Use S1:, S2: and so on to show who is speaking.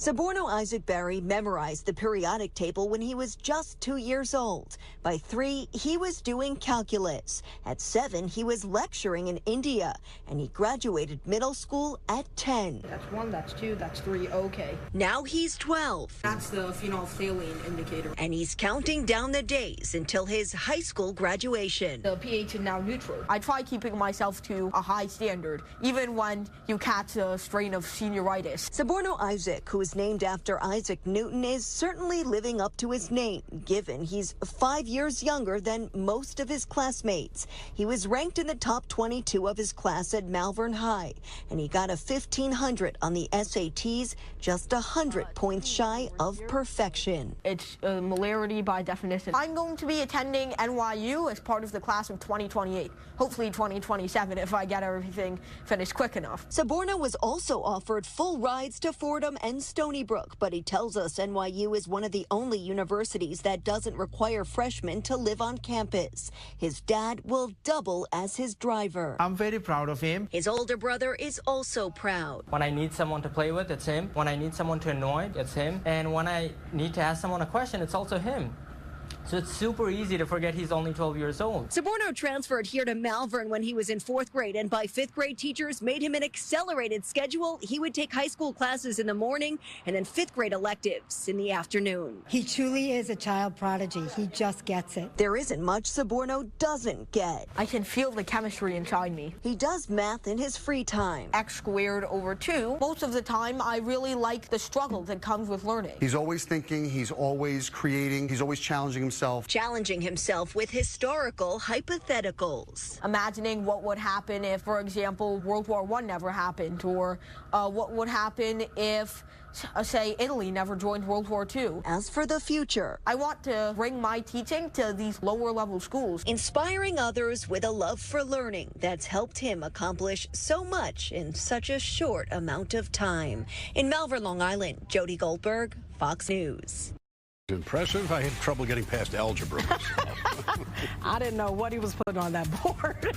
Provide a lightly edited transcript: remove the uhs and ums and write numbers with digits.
S1: Soborno Isaac Berry memorized the periodic table when he was just 2 years old. By 3, he was doing calculus. At 7, he was lecturing in India, and he graduated middle school at 10.
S2: That's 1, that's 2, that's 3, okay.
S1: Now he's 12.
S2: That's the phenolphthalein indicator.
S1: And he's counting down the days until his high school graduation.
S2: The pH is now neutral. I try keeping myself to a high standard, even when you catch a strain of senioritis.
S1: Soborno Isaac, who is named after Isaac Newton, is certainly living up to his name, given he's 5 years younger than most of his classmates. He was ranked in the top 22 of his class at Malvern High, and he got a 1500 on the SATs, just 100 points shy of perfection.
S2: It's a molarity by definition. I'm going to be attending NYU as part of the class of 2028, hopefully 2027 if I get everything finished quick enough.
S1: Soborno was also offered full rides to Fordham and Stony Brook, but he tells us NYU is one of the only universities that doesn't require freshmen to live on campus. His dad will double as his driver.
S3: I'm very proud of him.
S1: His older brother is also proud.
S4: When I need someone to play with, it's him. When I need someone to annoy, it's him. And when I need to ask someone a question, it's also him. So it's super easy to forget he's only 12 years old.
S1: Soborno transferred here to Malvern when he was in 4th grade, and by 5th grade, teachers made him an accelerated schedule. He would take high school classes in the morning and then 5th grade electives in the afternoon.
S5: He truly is a child prodigy. He just gets it.
S1: There isn't much Soborno doesn't get.
S2: I can feel the chemistry inside me.
S1: He does math in his free time.
S2: X squared over 2. Most of the time, I really like the struggle that comes with learning.
S6: He's always thinking, he's always creating, he's always challenging himself.
S1: Challenging himself with historical hypotheticals.
S2: Imagining what would happen if, for example, World War I never happened, or what would happen if, say, Italy never joined World War II.
S1: As for the future,
S2: I want to bring my teaching to these lower level schools.
S1: Inspiring others with a love for learning that's helped him accomplish so much in such a short amount of time. In Malvern, Long Island, Jodi Goldberg, Fox News.
S7: Impressive. I had trouble getting past algebra myself.
S8: I didn't know what he was putting on that board.